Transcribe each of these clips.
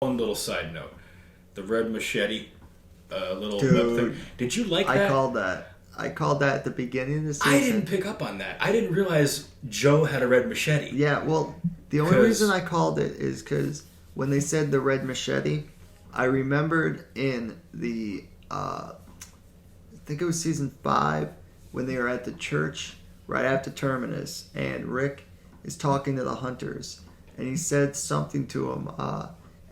One little side note: the red machete, little Dude, web thing. Did you like that? I called that. I called that at the beginning of the season. I didn't pick up on that. I didn't realize Joe had a red machete. Yeah, well, the only reason I called it is because when they said the red machete, I remembered in the, I think it was season 5, when they were at the church right after Terminus, and Rick is talking to the hunters, and he said something to him,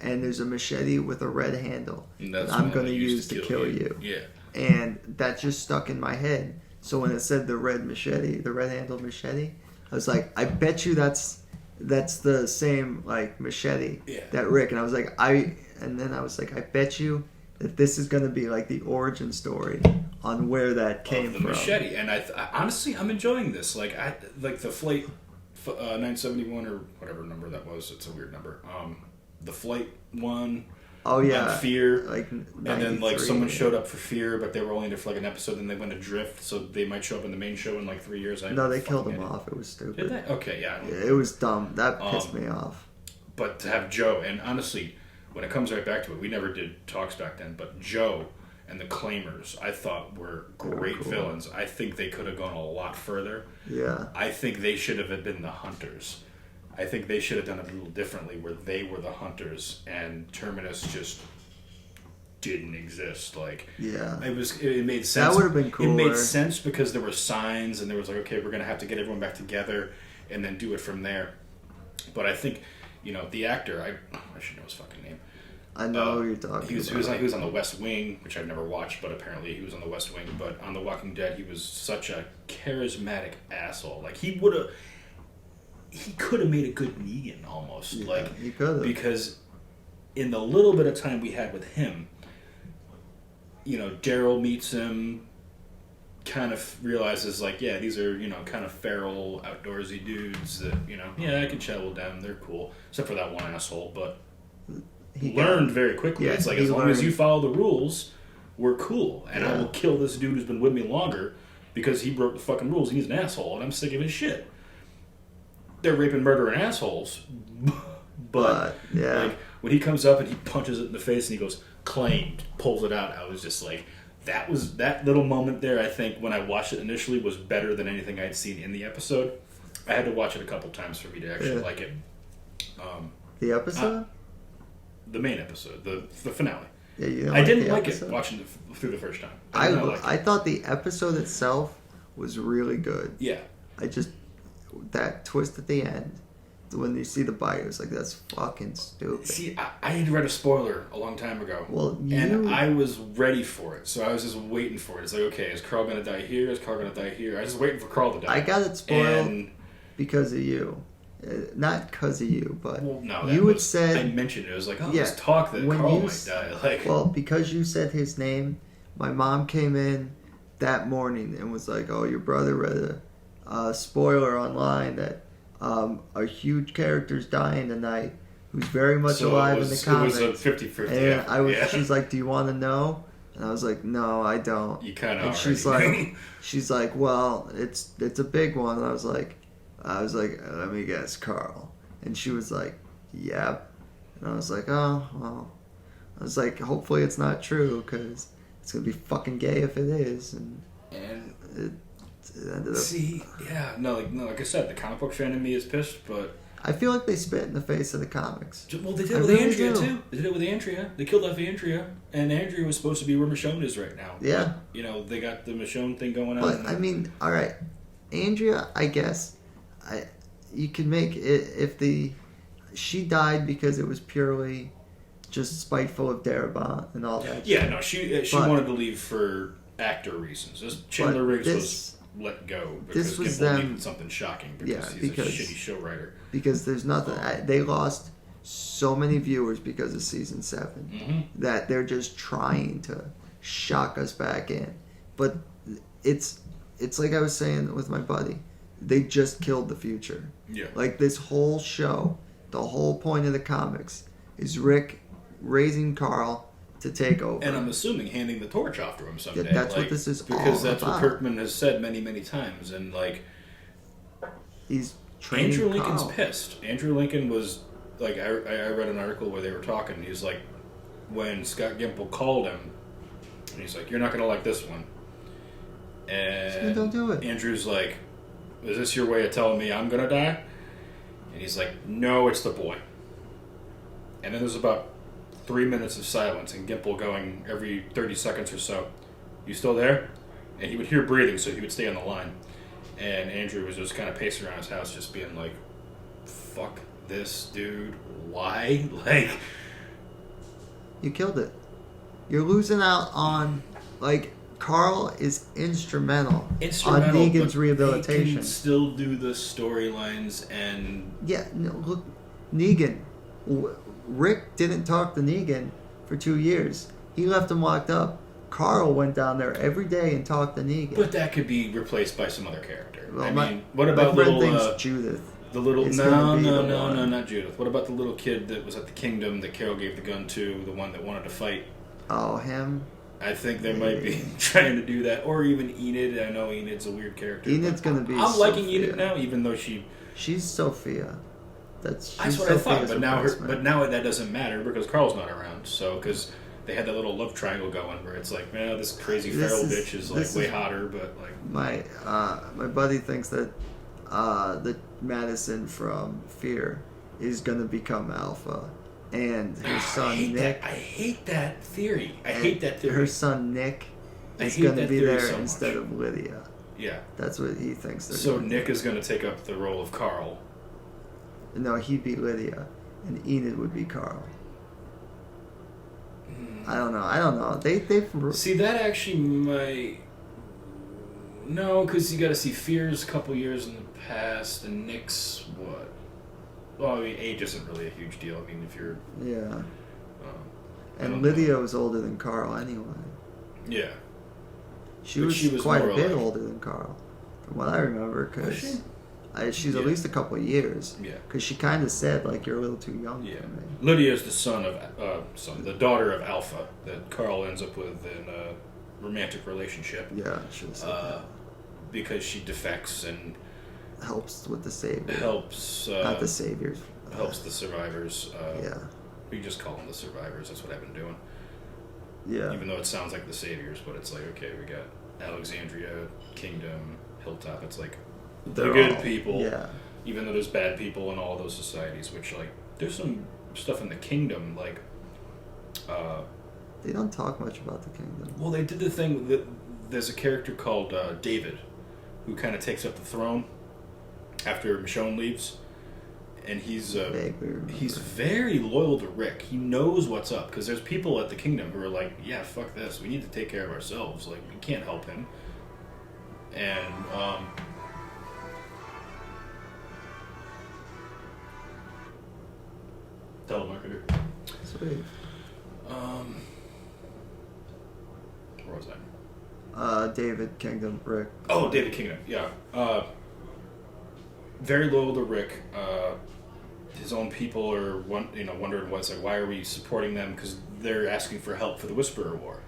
and there's a machete with a red handle that I'm going to use to kill you. Yeah. And that just stuck in my head. So when it said the red machete, the red handled machete, I was like, I bet you that's the same like machete that Rick. And I was like, I bet you that this is going to be like the origin story on where that came from. Machete. And I honestly, I'm enjoying this. Like the Flight 971 or whatever number that was. It's a weird number. The Flight one. Oh yeah, Fear, like, and then like someone showed up for Fear, but they were only there for like an episode. Then they went adrift, so they might show up in the main show in like 3 years. No, they killed him off. It was stupid. Did they? Okay, yeah. It was dumb. That pissed me off. But to have Joe, and honestly, when it comes right back to it, we never did talks back then. But Joe and the Claimers, I thought were great villains. I think they could have gone a lot further. Yeah. I think they should have been the Hunters. I think they should have done it a little differently, where they were the Hunters and Terminus just didn't exist. Like, yeah, it made sense. That would have been cool. It made sense because there were signs and there was like, okay, we're gonna have to get everyone back together and then do it from there. But I think, the actor, I should know his fucking name. I know who you're talking about. He was on The West Wing, which I've never watched, but apparently he was on The West Wing. But on The Walking Dead, he was such a charismatic asshole. Like, he could have made a good Negan almost. Yeah, like, he could have. Because in the little bit of time we had with him, Daryl meets him, kind of realizes, like, yeah, these are, kind of feral, outdoorsy dudes that, yeah, I can chat with them, they're cool. Except for that one asshole, but he learned very quickly. It's like, as long as you follow the rules, we're cool. And I will kill this dude who's been with me longer because he broke the fucking rules. He's an asshole, and I'm sick of his shit. They're raping, murdering assholes. But like, when he comes up and he punches it in the face and he goes, claimed, pulls it out, I was just like, that little moment there, I think, when I watched it initially, was better than anything I'd seen in the episode. I had to watch it a couple times for me to actually like it. The episode? The main episode, the finale. Yeah, I didn't like it watching it through the first time. I thought the episode itself was really good. Yeah. That twist at the end, when you see the buyers, like, that's fucking stupid. See, I had read a spoiler a long time ago. Well, and I was ready for it, so I was just waiting for it. It's like, okay, is Carl gonna die here? Is Carl gonna die here? I was just waiting for Carl to die. I got it spoiled because of you. Not because of you, but you had said... I mentioned it. I was like, let's talk that Carl might die. Like, well, because you said his name, my mom came in that morning and was like, oh, your brother read a spoiler online that a huge character's dying tonight who's very much alive in the comics. It was a 50-50. And she's like, do you want to know? And I was like, no, I don't. You kind of. And she's like, well, it's a big one. And I was like, let me guess, Carl. And she was like, yep. And I was like, oh, well. I was like, hopefully it's not true, because it's gonna be fucking gay if it is. And it ended up... See, like I said, the comic book fan in me is pissed, but... I feel like they spit in the face of the comics. Well, they did it with Andrea, too. They did it with Andrea. They killed off Andrea, and Andrea was supposed to be where Michonne is right now. Yeah. But, they got the Michonne thing going on. But, I mean, alright. Andrea, I guess, you can make it if she died because it was purely just spiteful of Darabont and all that. Yeah, no, she wanted to leave for actor reasons. Chandler Riggs was let go because Gimble needed something shocking because he's a shitty show writer. Because there's nothing. They lost so many viewers because of season 7 that they're just trying to shock us back in. But it's like I was saying with my buddy. They just killed the future. Yeah. Like, this whole show, the whole point of the comics is Rick raising Carl to take over. And I'm assuming handing the torch off to him someday. Yeah, that's what this is all about. Because that's what Kirkman has said many, many times. And, like... He's training Andrew Lincoln's Carl. pissed. Andrew Lincoln was like I read an article where they were talking. He was like, when Scott Gimple called him, and he's like, "You're not gonna like this one," and don't do it. Andrew's like, "Is this your way of telling me I'm gonna die?" And he's like, "No, it's the boy." And then there's about 3 minutes of silence, and Gimple going every 30 seconds or so, "You still there?" And he would hear breathing, so he would stay on the line. And Andrew was just kind of pacing around his house, just being like, "Fuck this, dude. Why?" Like, you killed it. You're losing out on, like, Carl is instrumental on Negan's rehabilitation. He can still do the storylines and... Yeah, no, look, Negan. Rick didn't talk to Negan for 2 years. He left him locked up. Carl went down there every day and talked to Negan. But that could be replaced by some other character. Well, I mean, what about little... Judith. The little... No, not Judith. What about the little kid that was at the Kingdom that Carol gave the gun to, the one that wanted to fight? Oh, him? I think they might be trying to do that. Or even Enid. I know Enid's a weird character. Enid's going to be I'm Sophia. liking Enid now, even though She's Sophia. That's what Sophia's I thought, but now that doesn't matter because Carl's not around. So, because they had that little love triangle going where it's like, man, this crazy feral bitch is like way hotter, but like... My buddy thinks that the Madison from Fear is going to become Alpha. And her son Nick... I hate that theory. Her son Nick is going to be there instead of Lydia. Yeah. That's what he thinks. So Nick is going to take up the role of Carl. No, he'd be Lydia. And Enid would be Carl. I don't know. They've... See, that actually might... No, because you got to see Fear's a couple years in the past, and Nick's what? Well, I mean, age isn't really a huge deal. I mean, if you're... Yeah. And Lydia was older than Carl anyway. Yeah. She was quite a bit older than Carl, from what I remember, because she's at least a couple of years. Yeah. Because she kind of said, like, you're a little too young for me. Lydia is the daughter of Alpha that Carl ends up with in a romantic relationship. Yeah, I should have said that. Because she defects and... helps with the saviors. Not the saviors. Helps the survivors. Yeah. We just call them the survivors. That's what I've been doing. Yeah. Even though it sounds like the saviors, but it's like, okay, we got Alexandria, Kingdom, Hilltop. It's like the good people. Yeah. Even though there's bad people in all those societies, which, like, there's some stuff in the Kingdom, like... they don't talk much about the Kingdom. Well, they did the thing that there's a character called David, who kind of takes up the throne after Michonne leaves, and he's very loyal to Rick. He knows what's up because there's people at the Kingdom who are like, yeah, fuck this, we need to take care of ourselves. Like, we can't help him. And telemarketer. Sweet. Where was I? David Kingdom, Rick. Oh, David Kingdom, yeah. Very loyal to Rick. His own people are wondering what's like. Why are we supporting them? Because they're asking for help for the Whisperer War,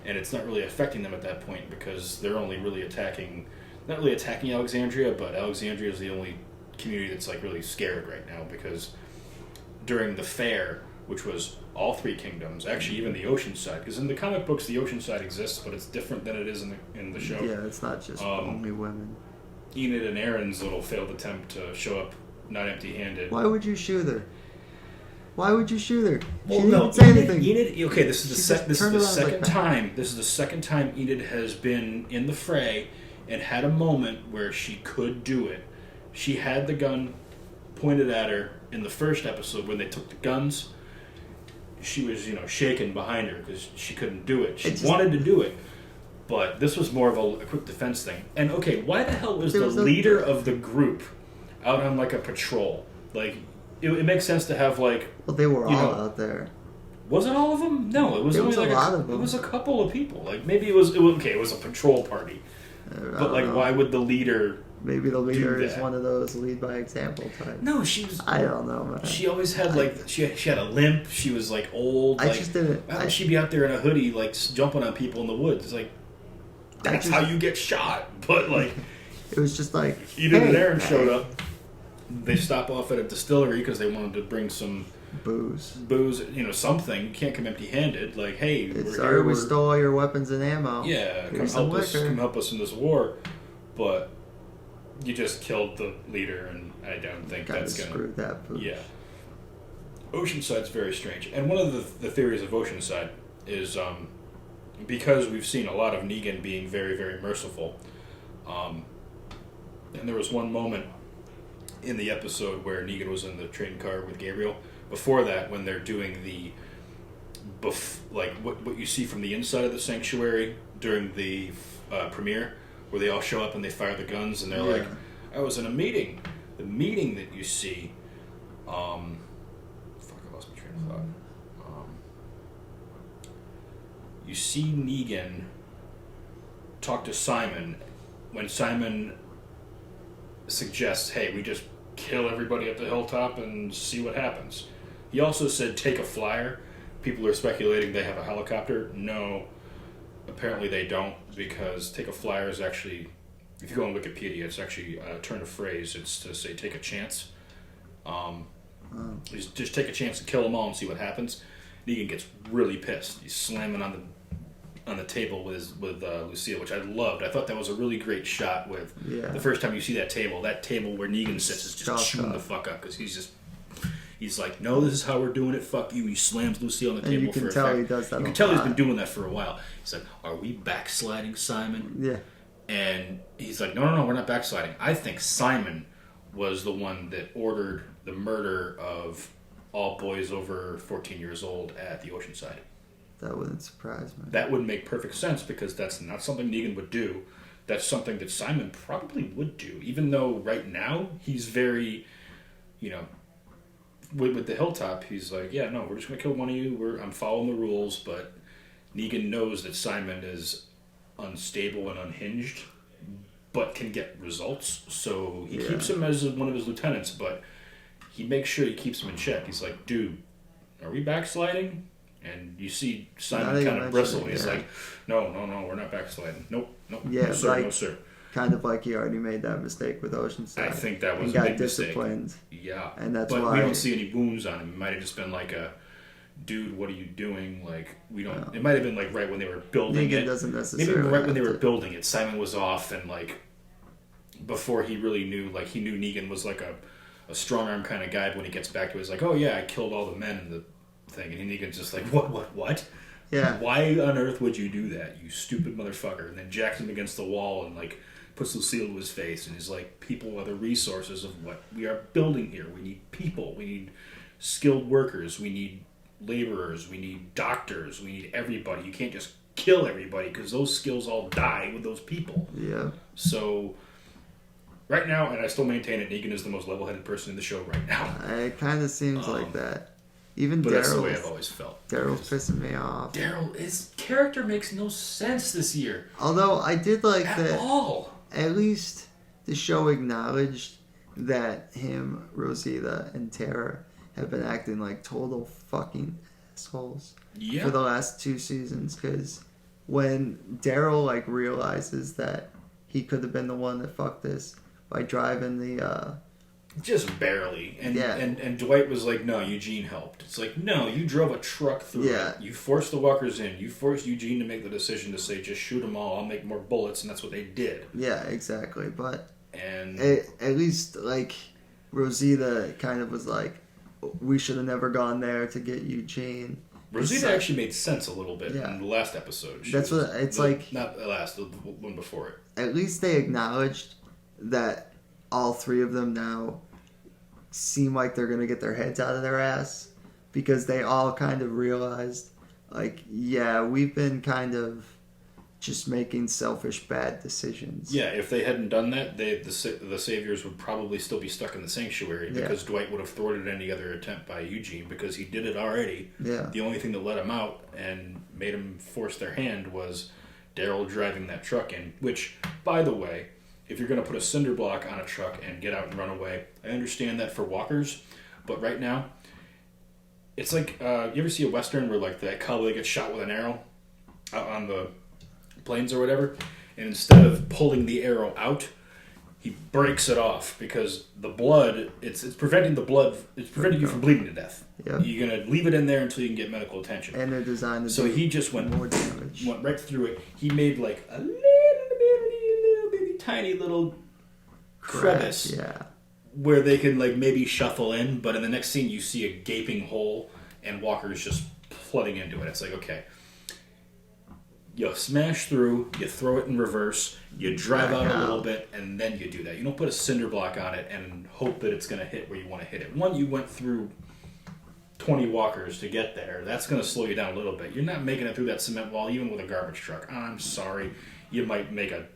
and it's not really affecting them at that point because they're only really not really attacking Alexandria, but Alexandria is the only community that's like really scared right now because during the fair, which was all three kingdoms, actually even the Oceanside, because in the comic books the Oceanside exists, but it's different than it is in the show. Yeah, it's not just only women. Enid and Aaron's little failed attempt to show up not empty-handed. Why would you shoot her? Well, she didn't even say anything. Enid, okay, this is the second time. This is the second time Enid has been in the fray and had a moment where she could do it. She had the gun pointed at her in the first episode when they took the guns. She was, shaken behind her because she couldn't do it. She wanted to do it, but this was more of a quick defense thing. And okay, why the hell was the leader of the group out on like a patrol? Like, it makes sense to have like. Well, they were all out there. Was it all of them? No, it was only like a lot of them. It was a couple of people. Like maybe it was a patrol party. But like, why would the leader? Maybe the leader is one of those lead by example types. No, she was. I don't know, man. She always had she had a limp. She was like old. I just didn't. Why would she be out there in a hoodie, like jumping on people in the woods? It's like that's how you get shot. But like, it was just like Enid and Aaron showed up, they stop off at a distillery because they wanted to bring some booze, something. You can't come empty-handed. Like, hey, sorry we stole all your weapons and ammo. Yeah, come help us in this war. But you just killed the leader, and I don't think that's going to... screw that booze. Yeah. Oceanside's very strange. And one of the theories of Oceanside is because we've seen a lot of Negan being very, very merciful. And there was one moment in the episode where Negan was in the train car with Gabriel. Before that, when they're doing the what you see from the inside of the sanctuary during the premiere, where they all show up and they fire the guns, and they're like, I was in a meeting. The meeting that you see, I lost my train of thought. You see Negan talk to Simon when Simon suggests, hey, we just kill everybody at the hilltop and see what happens. He also said, take a flyer. People are speculating they have a helicopter. No, apparently they don't, because take a flyer is actually, if you go on Wikipedia, it's actually a turn of phrase. It's to say take a chance. Just take a chance to kill them all and see what happens. Negan gets really pissed. He's slamming on the table with Lucille, which I loved. I thought that was a really great shot with the first time you see that table where Negan sits is just chewing the fuck up, because he's like, no, this is how we're doing it, fuck you. He slams Lucille on the table for a fact. He does that. You can tell he's been doing that for a while. He's like, are we backsliding, Simon? Yeah. And he's like, no, we're not backsliding. I think Simon was the one that ordered the murder of all boys over 14 years old at the Oceanside. That wouldn't surprise me. That would make perfect sense, because that's not something Negan would do. That's something that Simon probably would do, even though right now he's very, with the hilltop, he's like, yeah, no, we're just going to kill one of you. I'm following the rules, but Negan knows that Simon is unstable and unhinged, but can get results. So he keeps him as one of his lieutenants, but he makes sure he keeps him in check. He's like, dude, are we backsliding? And you see Simon kind of bristle. He's like, no, we're not backsliding. Nope. Yeah, no, sir, no, sir. Kind of like he already made that mistake with Oceanside. I think that was a big disciplined. Mistake. Yeah. And that's but why we don't see any wounds on him. It might have just been like a, dude, what are you doing? Like, we don't... No. It might have been like right when they were building Negan doesn't necessarily... Maybe right when they were building it, Simon was off, and like, before he really knew, like, he knew Negan was like a strong-arm kind of guy, but when he gets back to it, he's like, oh yeah, I killed all the men in the thing. And Negan's just like, what? Yeah. Why on earth would you do that, you stupid motherfucker? And then jacks him against the wall and like puts Lucille to his face, and he's like, people are the resources of what we are building here. We need people. We need skilled workers. We need laborers. We need doctors. We need everybody. You can't just kill everybody, because those skills all die with those people. Yeah. So right now, and I still maintain it, Negan is the most level-headed person in the show right now. It kind of seems like that. Even but Daryl. That's the way I've always felt. Daryl's pissing me off. His character makes no sense this year. Although I did like at that. All. At least the show acknowledged that him, Rosita, and Tara have been acting like total fucking assholes for the last 2 seasons. Because when Daryl like realizes that he could have been the one that fucked this by driving the just barely, and Dwight was like, no, Eugene helped. It's like, no, you drove a truck through it. You forced the walkers in. You forced Eugene to make the decision to say, just shoot them all, I'll make more bullets, and that's what they did. Yeah, exactly. But and at least like Rosita kind of was like, we should have never gone there to get Eugene. Rosita actually made sense a little bit in the last episode. That's what it's like. Not the last, the one before it. At least they acknowledged that all 3 of them now seem like they're going to get their heads out of their ass, because they all kind of realized, like, yeah, we've been kind of just making selfish, bad decisions. Yeah, if they hadn't done that, the Saviors would probably still be stuck in the Sanctuary, because Dwight would have thwarted any other attempt by Eugene, because he did it already. Yeah. The only thing that let him out and made him force their hand was Daryl driving that truck in, which, by the way, if you're going to put a cinder block on a truck and get out and run away, I understand that for walkers, but right now, it's like, you ever see a Western where like that cowboy gets shot with an arrow out on the plains or whatever, and instead of pulling the arrow out, he breaks it off because the blood, it's preventing the blood, it's preventing you from bleeding to death. Yep. You're going to leave it in there until you can get medical attention. And they're designed to so do he just went more damage. Went right through it. He made like a little bitty, tiny little crevice. Yeah. Where they can like maybe shuffle in, but in the next scene you see a gaping hole and Walker's just flooding into it. It's like, okay, you smash through, you throw it in reverse, you drive out a little bit, and then you do that. You don't put a cinder block on it and hope that it's going to hit where you want to hit it. One, you went through 20 walkers to get there. That's going to slow you down a little bit. You're not making it through that cement wall even with a garbage truck. I'm sorry. You might make a...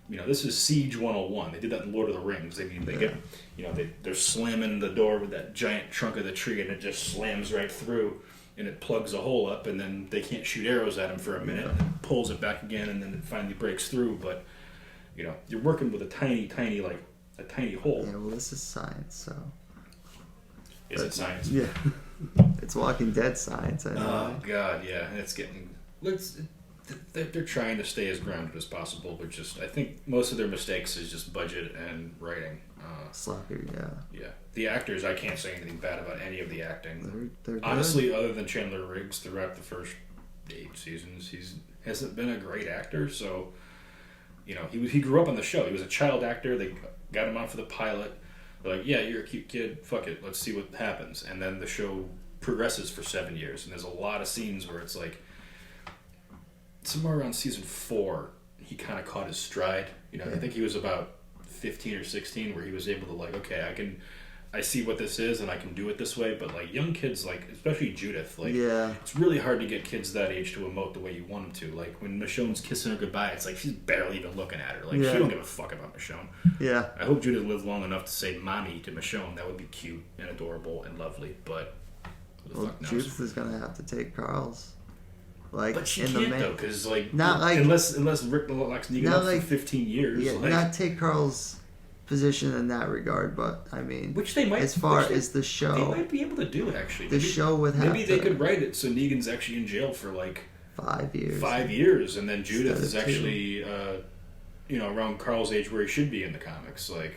this is Siege 101. They did that in Lord of the Rings. They get, they're slamming the door with that giant trunk of the tree, and it just slams right through, and it plugs a hole up, and then they can't shoot arrows at him for a minute, and it pulls it back again, and then it finally breaks through. But, you're working with a tiny hole. Yeah, well, this is science, so... Is it science? Yeah. It's Walking Dead science, I know. Oh, God, yeah. And it's getting... They're trying to stay as grounded as possible, but I think most of their mistakes is just budget and writing. Sloppy, yeah. Yeah. The actors, I can't say anything bad about any of the acting. They're honestly, other than Chandler Riggs throughout the first 8 seasons, hasn't been a great actor, so... he grew up on the show. He was a child actor. They got him on for the pilot. They're like, yeah, you're a cute kid. Fuck it. Let's see what happens. And then the show progresses for 7 years, and there's a lot of scenes where it's like... Somewhere around season 4, he kind of caught his stride. I think he was about 15 or 16, where he was able to like, okay, I see what this is, and I can do it this way. But like young kids, like especially Judith, like it's really hard to get kids that age to emote the way you want them to. Like when Michonne's kissing her goodbye, it's like she's barely even looking at her. Like she don't give a fuck about Michonne. Yeah. I hope Judith lived long enough to say "mommy" to Michonne. That would be cute and adorable and lovely. But who the fuck knows? Judith is gonna have to take Carl's. But she can't though, because unless Rick locks Negan up for 15 years, yeah, not take Carl's position in that regard. But I mean, which they might, as far as the show, they might be able to do actually. The show would have maybe they could write it so Negan's actually in jail for like 5 years. 5 years, and then Judith is actually, around Carl's age where he should be in the comics, like.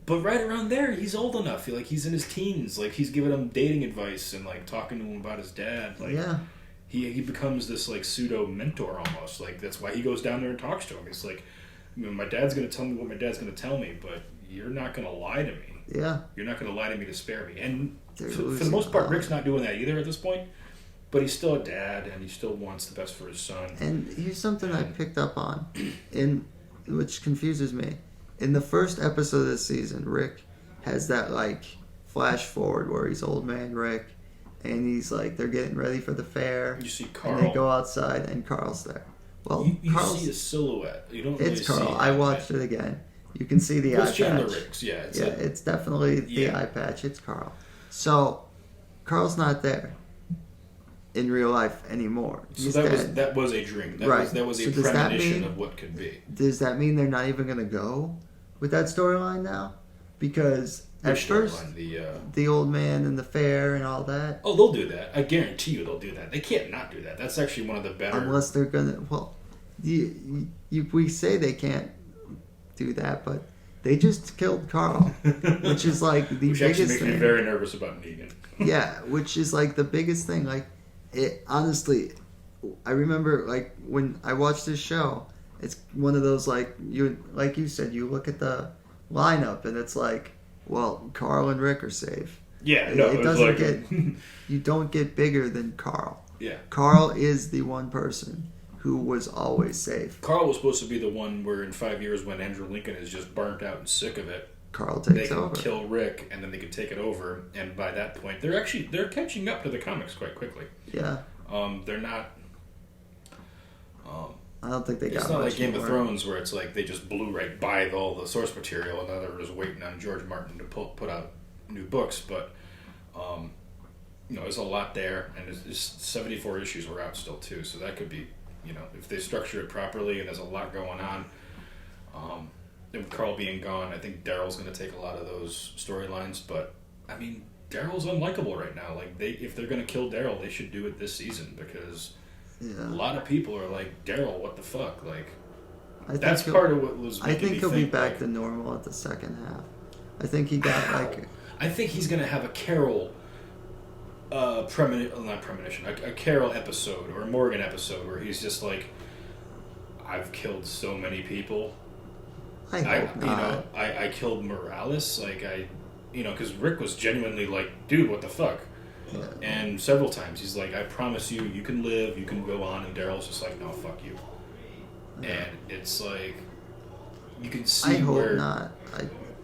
But right around there, he's old enough. Like he's in his teens. Like he's giving him dating advice and like talking to him about his dad. Like, yeah. He becomes this like pseudo mentor almost. Like that's why he goes down there and talks to him. It's like, my dad's gonna tell me what my dad's gonna tell me, but you're not gonna lie to me. Yeah. You're not gonna lie to me to spare me. And for the most part, Rick's not doing that either at this point. But he's still a dad, and he still wants the best for his son. And here's something I picked up on, which confuses me. In the first episode of this season, Rick has that like flash forward where he's old man Rick. And he's like, they're getting ready for the fair. You see Carl. And they go outside, and Carl's there. Well, you see a silhouette. You don't. It's really Carl. See I watched it again. You can see the eye patch. Chandler Riggs, yeah. It's definitely the eye patch. It's Carl. So, Carl's not there in real life anymore. So that was a dream. That was a premonition of what could be. Does that mean they're not even going to go with that storyline now? Because at first, the old man and the fair and all that. Oh, they'll do that. I guarantee you they'll do that. They can't not do that. That's actually one of the better... Unless they're going to... Well, we say they can't do that, but they just killed Carl, which is like the biggest thing. Which actually makes me very nervous about Negan. Yeah, which is like the biggest thing. Like, it honestly... I remember, like, when I watched this show, it's one of those, like you said, you look at the lineup, and it's like... Well, Carl and Rick are safe. Yeah, no, it doesn't get. You don't get bigger than Carl. Yeah, Carl is the one person who was always safe. Carl was supposed to be the one where in 5 years, when Andrew Lincoln is just burnt out and sick of it, Carl takes over. They can kill Rick, and then they can take it over. And by that point, they're catching up to the comics quite quickly. Yeah. They're not. I don't think they got. It's not like Game of Thrones where it's like they just blew right by all the source material and now they're just waiting on George Martin to put out new books. But there's a lot there, and it's 74 issues were out still too. So that could be, if they structure it properly and there's a lot going on. And with Carl being gone, I think Daryl's going to take a lot of those storylines. But I mean, Daryl's unlikable right now. Like if they're going to kill Daryl, they should do it this season because. Yeah. A lot of people are like, Daryl, what the fuck? Like, That's part of what was making I think me he'll be back like, to normal at the second half. I think he got like... I think he's going to have a Carol not premonition, a Carol episode or a Morgan episode where he's just like, I've killed so many people. I hope not. I killed Morales, like because Rick was genuinely like, dude, what the fuck? Yeah. And several times he's like, I promise you, you can live, you can go on, and Daryl's just like, no, fuck you. Yeah. And it's like, you can see I hope where... not.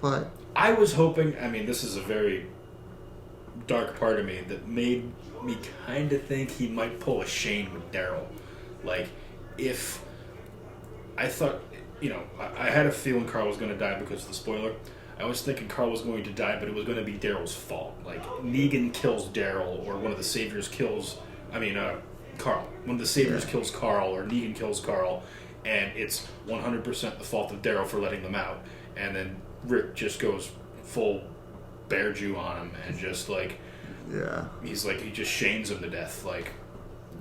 But I was hoping, this is a very dark part of me that made me kind of think he might pull a Shane with Daryl. Like, if... I thought, I had a feeling Carl was going to die because of the spoiler. I was thinking Carl was going to die, but it was going to be Daryl's fault. Like, Negan kills Daryl, or one of the Saviors kills... Carl. One of the Saviors kills Carl, or Negan kills Carl, and it's 100% the fault of Daryl for letting them out. And then Rick just goes full bear Jew on him, and just, like... Yeah. He's like, he just shames him to death. Like,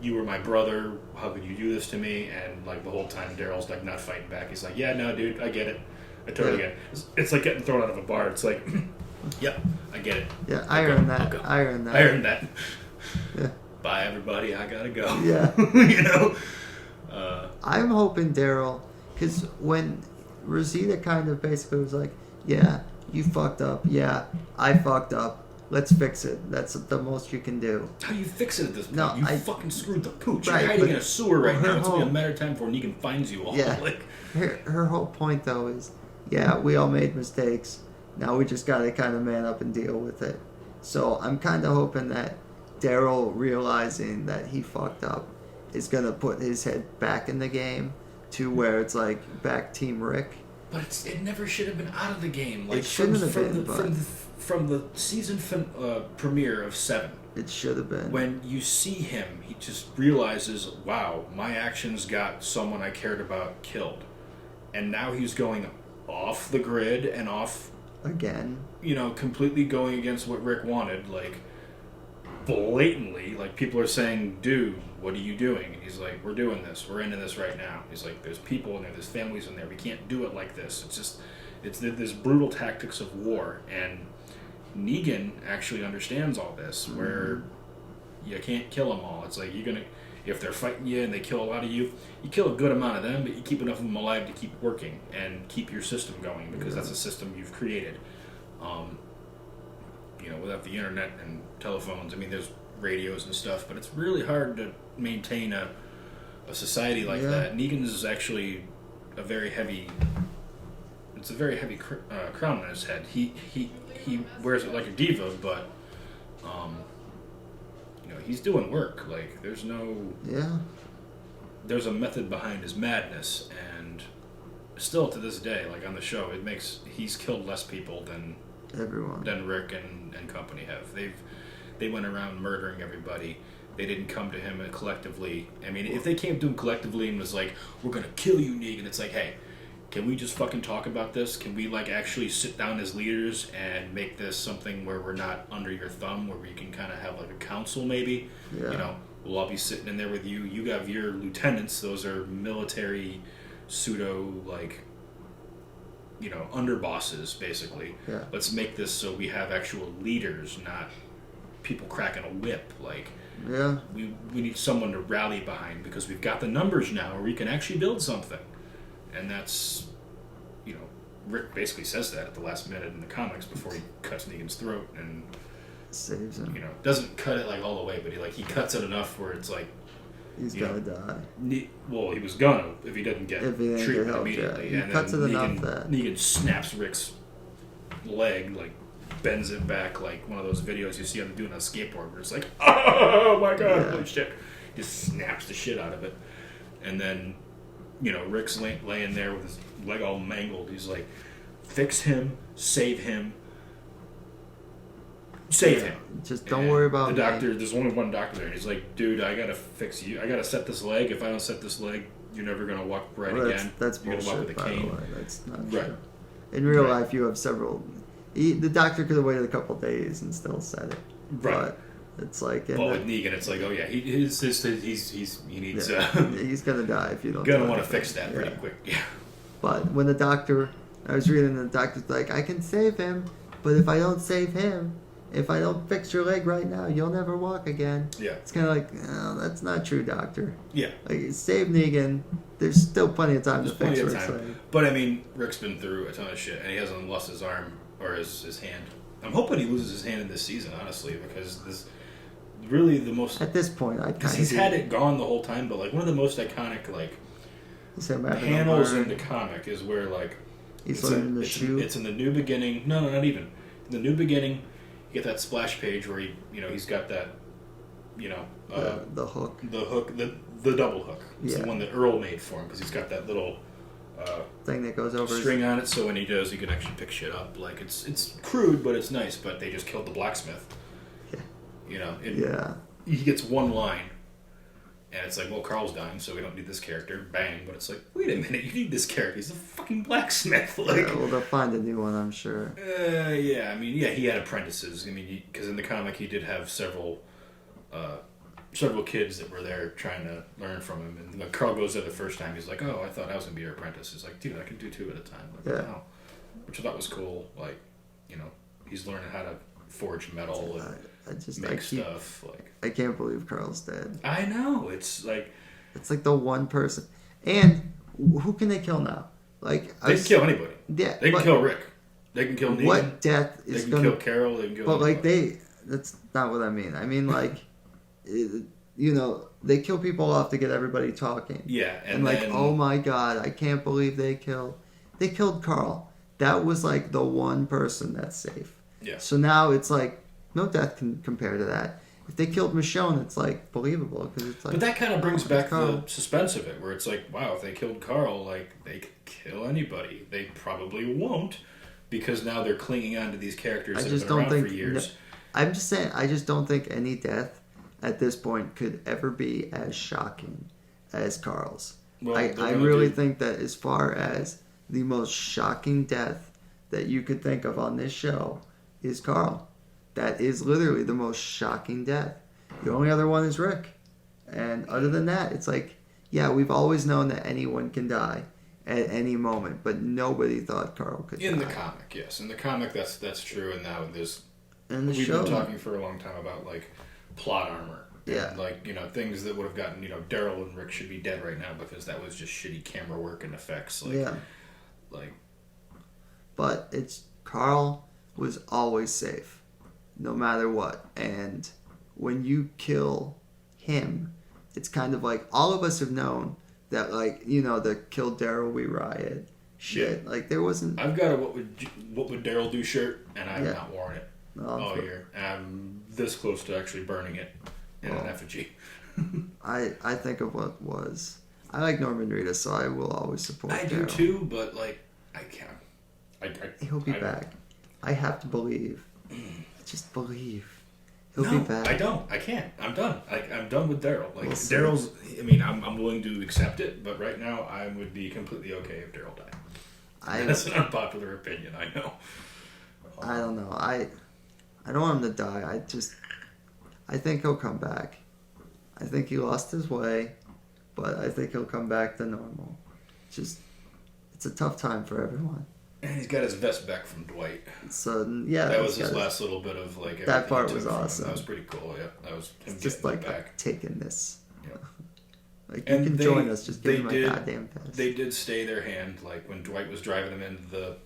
you were my brother, how could you do this to me? And, like, the whole time Daryl's, like, not fighting back. He's like, yeah, no, dude, I get it. I totally get it. It's like getting thrown out of a bar. It's like, yep, I get it. Yeah, I earned that. I earned that. Yeah. Bye, everybody. I gotta go. Yeah. I'm hoping Daryl, because when Rosita kind of basically was like, yeah, you fucked up. Yeah, I fucked up. Let's fix it. That's the most you can do. How do you fix it at this point? No, you fucking screwed the pooch. Right, You're hiding in a sewer right now. It's only a matter of time before Negan finds you all. Yeah. Her whole point, though, is, yeah, we all made mistakes. Now we just got to kind of man up and deal with it. So I'm kind of hoping that Daryl, realizing that he fucked up, is going to put his head back in the game to where it's like back Team Rick. But it never should have been out of the game. Like, it shouldn't have been, from the season premiere of 7. It should have been. When you see him, he just realizes, wow, my actions got someone I cared about killed. And now he's going off the grid and off... Again. Completely going against what Rick wanted. Like, blatantly. Like, people are saying, dude, what are you doing? And he's like, we're doing this. We're into this right now. He's like, there's people in there. There's families in there. We can't do it like this. It's this brutal tactics of war. And Negan actually understands all this, where you can't kill them all. It's like, if they're fighting you and they kill a lot of you, you kill a good amount of them, but you keep enough of them alive to keep working and keep your system going, because that's a system you've created. Without the internet and telephones, there's radios and stuff, but it's really hard to maintain a society like that. Negan's is actually a very heavy crown on his head. He wears it like a diva, but he's doing work. Like, there's a method behind his madness, and still to this day, like on the show, he's killed less people than Rick and company have. They went around murdering everybody. They didn't come to him collectively. If they came to him collectively and was like, we're gonna kill you, Negan, it's like, hey, can we just fucking talk about this? Can we, like, actually sit down as leaders and make this something where we're not under your thumb, where we can kind of have, like, a council, maybe? Yeah. We'll all be sitting in there with you. You have your lieutenants. Those are military pseudo, like, underbosses, basically. Yeah. Let's make this so we have actual leaders, not people cracking a whip. Like, we need someone to rally behind, because we've got the numbers now where we can actually build something. And that's, Rick basically says that at the last minute in the comics before he cuts Negan's throat and saves him. Doesn't cut it like all the way, but he cuts it enough where it's like he's gonna die. Well, he was gonna if he doesn't get treatment immediately. He cuts it enough that Negan snaps Rick's leg, like bends it back, like one of those videos you see him doing on a skateboard where it's like, oh my god, holy shit, just snaps the shit out of it, and then. Rick's laying there with his leg all mangled. He's like, fix him, save him. Just don't worry about the doctor. There's only one doctor there, and he's like, dude, I gotta fix you. I gotta set this leg. If I don't set this leg, you're never gonna walk again. That's you're bullshit, gonna walk with a cane. By the way. That's not true. In real life, you have several. The doctor could have waited a couple days and still said it. Right. But it's like, with Negan, it's like, oh yeah, he needs. he's gonna die if you don't. Gonna want to fix that pretty quick. Yeah. But when I was reading, the doctor's like, I can save him, but if I don't save him, if I don't fix your leg right now, you'll never walk again. Yeah. It's kind of like, no, that's not true, doctor. Yeah. Like, save Negan. There's still plenty of time There's to fix plenty of Rick's time. leg. But I mean, Rick's been through a ton of shit, and he hasn't lost his arm or his hand. I'm hoping he loses his hand in this season, honestly, because this really the most. At this point, I because he's had it gone the whole time, but like one of the most iconic like panels in the comic is where like he's learning the shoe. It's in the New Beginning. No, not even in the New Beginning. You get that splash page where he's got that, the hook, the double hook. It's the one that Earl made for him because he's got that little thing that goes over string on it. So when he does, he can actually pick shit up. Like it's crude, but it's nice. But they just killed the blacksmith. Yeah. He gets one line, and it's like, well, Carl's dying, so we don't need this character. Bang! But it's like, wait a minute, you need this character. He's a fucking blacksmith. Like, yeah, well, they'll find a new one, I'm sure. Yeah. I mean, yeah, he had apprentices. I mean, because in the comic, he did have several kids that were there trying to learn from him. And when Carl goes there the first time, he's like, oh, I thought I was gonna be your apprentice. He's like, dude, I can do 2 at a time. Like, yeah. Wow. Which I thought was cool. Like, he's learning how to forge metal and make stuff. Like, I can't believe Carl's dead. I know. It's like the one person. And who can they kill now? Like, they can kill anybody. Yeah, they can kill Rick. They can kill Negan. What death is going to kill Carol? They can kill. But like that's not what I mean. I mean like, they kill people off to get everybody talking. Yeah, and like, oh my god, I can't believe they killed Carl. That was like the one person that's safe. Yeah. So now it's like no death can compare to that. If they killed Michonne, it's like believable because it's like. But that kind of brings back the suspense of it, where it's like, wow, if they killed Carl, like they could kill anybody. They probably won't, because now they're clinging on to these characters that have been around for years. I'm just saying, I just don't think any death at this point could ever be as shocking as Carl's. Well, I really think that as far as the most shocking death that you could think of on this show is Carl. That is literally the most shocking death. The only other one is Rick. And other than that, it's like, yeah, we've always known that anyone can die at any moment, but nobody thought Carl could die. In the comic, yes. In the comic, that's true, and now we've show, been talking for a long time about, like, plot armor. Yeah. And, like, things that would have gotten, Daryl and Rick should be dead right now because that was just shitty camera work and effects. Like, yeah. But Carl was always safe. No matter what. And when you kill him, it's kind of like all of us have known that, like, the kill Daryl we riot shit. Yeah. Like, there wasn't. I've got a what would Daryl do shirt, and I've not worn it all year. And I'm this close to actually burning it in an effigy. I think of what was. I like Norman Reedus, so I will always support Daryl. I do too, but like I can't. He'll be back. I have to believe. Just believe. He'll be back. I don't. I can't. I'm done. I'm done with Daryl. Like, Daryl's. I mean, I'm willing to accept it, but right now I would be completely okay if Daryl died. That's an unpopular opinion. I know. I don't know. I don't want him to die. I think he'll come back. I think he lost his way, but I think he'll come back to normal. It's a tough time for everyone. And he's got his vest back from Dwight. So yeah, that was his last little bit of like. That part was awesome. That was pretty cool. Yeah, that was him just like back. Taking this. Yeah. Like, you can join us. Just give me my goddamn vest. They did stay their hand. Like when Dwight was driving them into the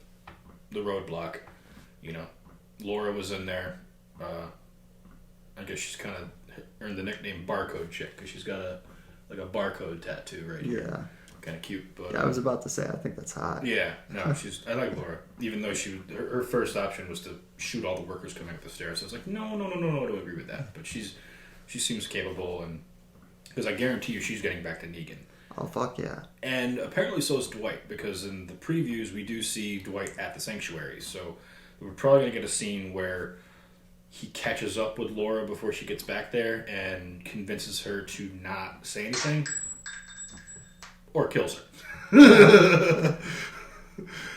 roadblock. Laura was in there. I guess she's kind of earned the nickname Barcode Chick because she's got a barcode tattoo right here. Yeah. Kind of cute, but I was about to say I think that's hot. Yeah, no, I like Laura, even though her first option was to shoot all the workers coming up the stairs. So I was like, no, I don't agree with that. But she seems capable, and because I guarantee you, she's getting back to Negan. Oh fuck yeah! And apparently, so is Dwight, because in the previews we do see Dwight at the sanctuary. So we're probably gonna get a scene where he catches up with Laura before she gets back there and convinces her to not say anything. Or kills her.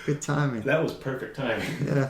Good timing. That was perfect timing. Yeah.